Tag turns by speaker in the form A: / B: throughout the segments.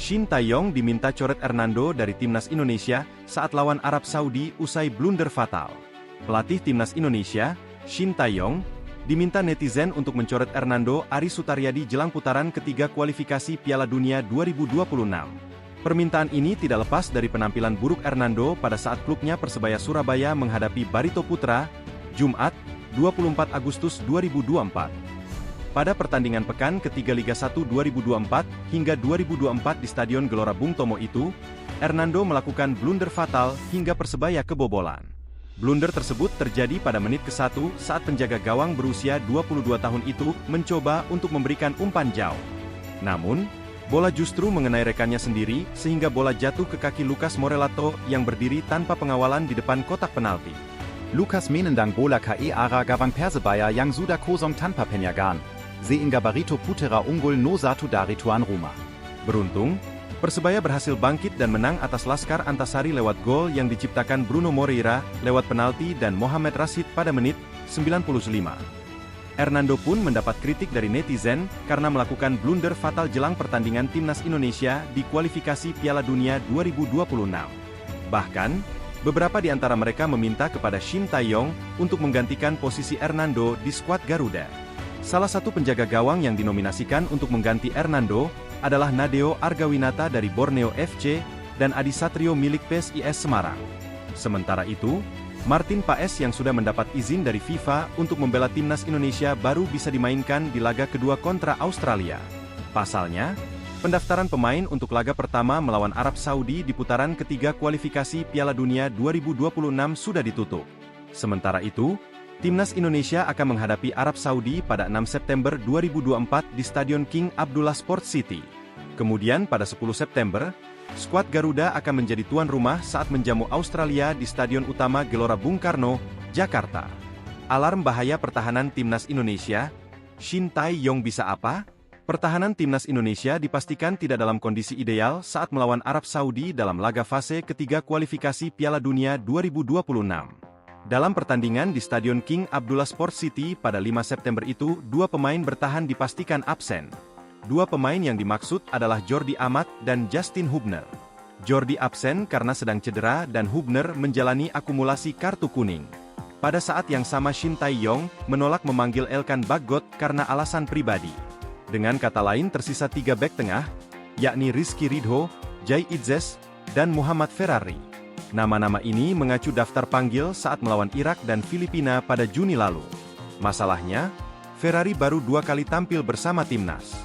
A: Shin Tae-yong diminta coret Hernando dari timnas Indonesia saat lawan Arab Saudi usai blunder fatal. Pelatih timnas Indonesia, Shin Tae-yong, diminta netizen untuk mencoret Hernando Ari Sutaryadi jelang putaran ketiga kualifikasi Piala Dunia 2026. Permintaan ini tidak lepas dari penampilan buruk Hernando pada saat klubnya Persebaya Surabaya menghadapi Barito Putra, Jumat, 24 Agustus 2024. Pada pertandingan pekan ketiga Liga 1 2024 hingga 2024 di Stadion Gelora Bung Tomo itu, Hernando melakukan blunder fatal hingga Persebaya kebobolan. Blunder tersebut terjadi pada menit ke-1 saat penjaga gawang berusia 22 tahun itu mencoba untuk memberikan umpan jauh. Namun, bola justru mengenai rekannya sendiri sehingga bola jatuh ke kaki Lucas Morellato yang berdiri tanpa pengawalan di depan kotak penalti.
B: Lukas menendang bola ke arah gawang Persebaya yang sudah kosong tanpa penjagaan. Sehingga Barito Putra unggul no satu dari tuan rumah.
A: Beruntung, Persebaya berhasil bangkit dan menang atas Laskar Antasari lewat gol yang diciptakan Bruno Moreira lewat penalti dan Mohamed Rashid pada menit 95. Hernando pun mendapat kritik dari netizen karena melakukan blunder fatal jelang pertandingan timnas Indonesia di kualifikasi Piala Dunia 2026. Bahkan, beberapa di antara mereka meminta kepada Shin Tae-yong untuk menggantikan posisi Hernando di skuad Garuda. Salah satu penjaga gawang yang dinominasikan untuk mengganti Hernando adalah Nadeo Argawinata dari Borneo FC dan Adi Satrio milik PSIS Semarang. Sementara itu, Martin Paes yang sudah mendapat izin dari FIFA untuk membela timnas Indonesia baru bisa dimainkan di laga kedua kontra Australia. Pasalnya, pendaftaran pemain untuk laga pertama melawan Arab Saudi di putaran ketiga kualifikasi Piala Dunia 2026 sudah ditutup. Sementara itu, timnas Indonesia akan menghadapi Arab Saudi pada 6 September 2024 di Stadion King Abdullah Sport City. Kemudian pada 10 September, skuad Garuda akan menjadi tuan rumah saat menjamu Australia di Stadion Utama Gelora Bung Karno, Jakarta. Alarm bahaya pertahanan timnas Indonesia, Shin Tae-yong bisa apa? Pertahanan timnas Indonesia dipastikan tidak dalam kondisi ideal saat melawan Arab Saudi dalam laga fase ketiga kualifikasi Piala Dunia 2026. Dalam pertandingan di Stadion King Abdullah Sport City pada 5 September itu, dua pemain bertahan dipastikan absen. Dua pemain yang dimaksud adalah Jordi Amat dan Justin Hubner. Jordi absen karena sedang cedera dan Hubner menjalani akumulasi kartu kuning. Pada saat yang sama Shin Tae-yong menolak memanggil Elkan Bagot karena alasan pribadi. Dengan kata lain tersisa 3 bek tengah, yakni Rizky Ridho, Jai Idzes, dan Muhammad Ferrari. Nama-nama ini mengacu daftar panggil saat melawan Irak dan Filipina pada Juni lalu. Masalahnya, Ferrari baru 2 kali tampil bersama timnas.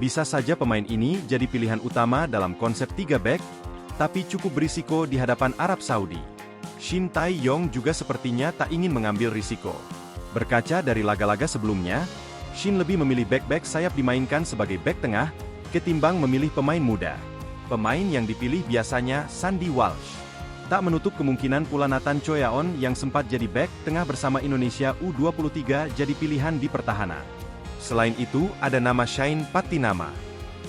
A: Bisa saja pemain ini jadi pilihan utama dalam konsep 3 bek, tapi cukup berisiko di hadapan Arab Saudi. Shin Tae-yong juga sepertinya tak ingin mengambil risiko. Berkaca dari laga-laga sebelumnya, Shin lebih memilih bek-bek sayap dimainkan sebagai bek tengah, ketimbang memilih pemain muda. Pemain yang dipilih biasanya Sandy Walsh. Tak menutup kemungkinan pula Nathan Choyaon yang sempat jadi bek tengah bersama Indonesia U23 jadi pilihan di pertahanan. Selain itu, ada nama Shane Patinama.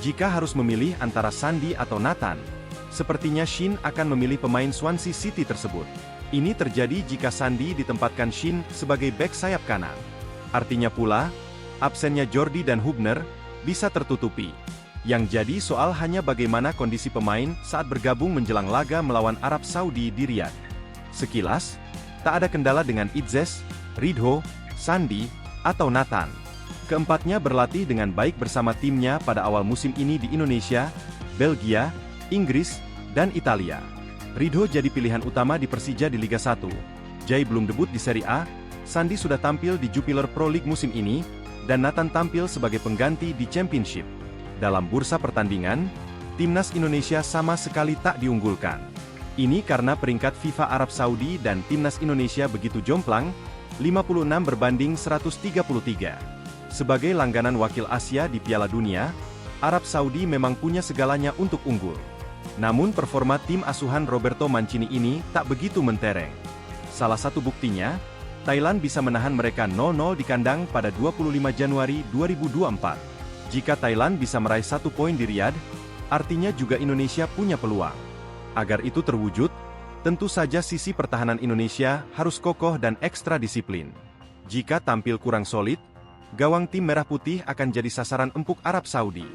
A: Jika harus memilih antara Sandy atau Nathan, sepertinya Shin akan memilih pemain Swansea City tersebut. Ini terjadi jika Sandy ditempatkan Shin sebagai bek sayap kanan. Artinya pula, absennya Jordi dan Hubner bisa tertutupi. Yang jadi soal hanya bagaimana kondisi pemain saat bergabung menjelang laga melawan Arab Saudi di Riyadh. Sekilas, tak ada kendala dengan Idzes, Ridho, Sandy, atau Nathan. Keempatnya berlatih dengan baik bersama timnya pada awal musim ini di Indonesia, Belgia, Inggris, dan Italia. Ridho jadi pilihan utama di Persija di Liga 1. Jai belum debut di Serie A, Sandy sudah tampil di Jupiler Pro League musim ini, dan Nathan tampil sebagai pengganti di Championship. Dalam bursa pertandingan, timnas Indonesia sama sekali tak diunggulkan. Ini karena peringkat FIFA Arab Saudi dan timnas Indonesia begitu jomplang, 56 berbanding 133. Sebagai langganan wakil Asia di Piala Dunia, Arab Saudi memang punya segalanya untuk unggul. Namun performa tim asuhan Roberto Mancini ini tak begitu mentereng. Salah satu buktinya, Thailand bisa menahan mereka 0-0 di kandang pada 25 Januari 2024. Jika Thailand bisa meraih 1 poin di Riyadh, artinya juga Indonesia punya peluang. Agar itu terwujud, tentu saja sisi pertahanan Indonesia harus kokoh dan ekstra disiplin. Jika tampil kurang solid, gawang tim merah putih akan jadi sasaran empuk Arab Saudi.